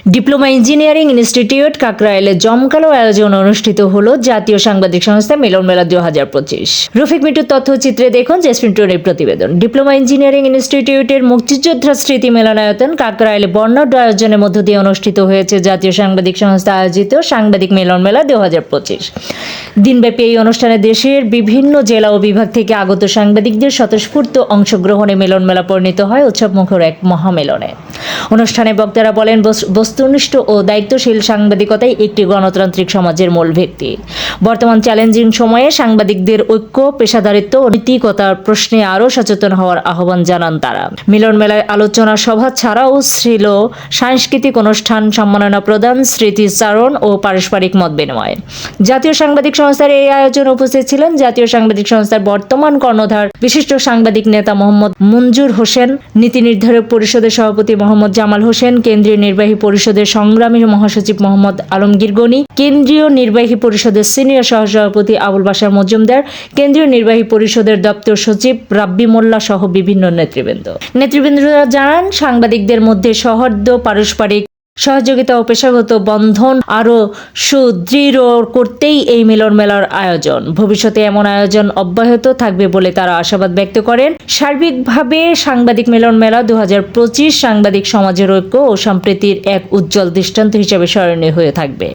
Diploma engineering institute কাকরাইলে জমকালো আয়োজন অনুষ্ঠিত হলো জাতীয় সাংবাদিক সংস্থা মিলন মেলা 2025। রফিক মিটুর তথ্যচিত্রে দেখুন জেসমিন টুরের প্রতিবেদন। ডিপ্লোমা ইঞ্জিনিয়ারিং ইনস্টিটিউটের মুক্তিযোদ্ধা স্মৃতি মিলনায়তন কাকরাইলে বর্ণাঢ্য আয়োজনের মধ্য দিয়ে অনুষ্ঠিত হয়েছে জাতীয় সাংবাদিক সংস্থা আয়োজিত সাংবাদিক মিলন মেলা 2025। দিনব্যাপী এই অনুষ্ঠানে দেশের বিভিন্ন জেলা ও বিভাগ থেকে আগত সাংবাদিকদের স্বতঃস্ফূর্ত অংশগ্রহণে মিলন মেলা পরিণত হয় উৎসবমুখর এক মহামেলনে। অনুষ্ঠানে বক্তারা বলেন, বস্তুনিষ্ঠ ও দায়িত্বশীল সাংবাদিকতাই একটি গণতান্ত্রিক সমাজের মূল ভিত্তি। বর্তমান চ্যালেঞ্জিং সময়ে সাংবাদিকদের ঐক্য, পেশাদারিত্ব ও নৈতিকতার প্রশ্নে আরও সচেতন হওয়ার আহ্বান জানান তারা। মিলন মেলায় আলোচনা সভা ছাড়াও ছিল সাংস্কৃতিক অনুষ্ঠান, সম্মাননা প্রদান, স্মৃতিচারণ ও পারস্পরিক মত বিনিময়। জাতীয় সাংবাদিক সংস্থার এই আয়োজনে উপস্থিত ছিলেন জাতীয় সাংবাদিক সংস্থার বর্তমান কর্ণধার বিশিষ্ট সাংবাদিক নেতা মোহাম্মদ মঞ্জুর হোসেন, নীতি নির্ধারক পরিষদের সভাপতি মোহাম্মদ জামাল হোসেন, কেন্দ্রীয় নির্বাহী পরিষদের সংগ্রামী মহাসচিব মোহাম্মদ আলমগীর গনি, কেন্দ্রীয় নির্বাহী পরিষদের সিনিয়র সহসভাপতি আবুল বাশার মজুমদার, কেন্দ্রীয় নির্বাহী পরিষদের দপ্তর সচিব রাব্বি মোল্লা সহ বিভিন্ন নেতৃবৃন্দরা জানান, সাংবাদিকদের মধ্যে সৌহার্দ্য, পারস্পরিক সহযোগিতা ও পেশাগত বন্ধন আরও সুদৃঢ় করতেই এই মিলন মেলার আয়োজন। ভবিষ্যতে এমন আয়োজন অব্যাহত থাকবে বলে তারা আশাবাদ ব্যক্ত করেন। সার্বিকভাবে সাংবাদিক মিলন মেলা 2025 সাংবাদিক সমাজের ঐক্য ও সম্প্রীতির এক উজ্জ্বল দৃষ্টান্ত হিসেবে স্মরণীয় হয়ে থাকবে।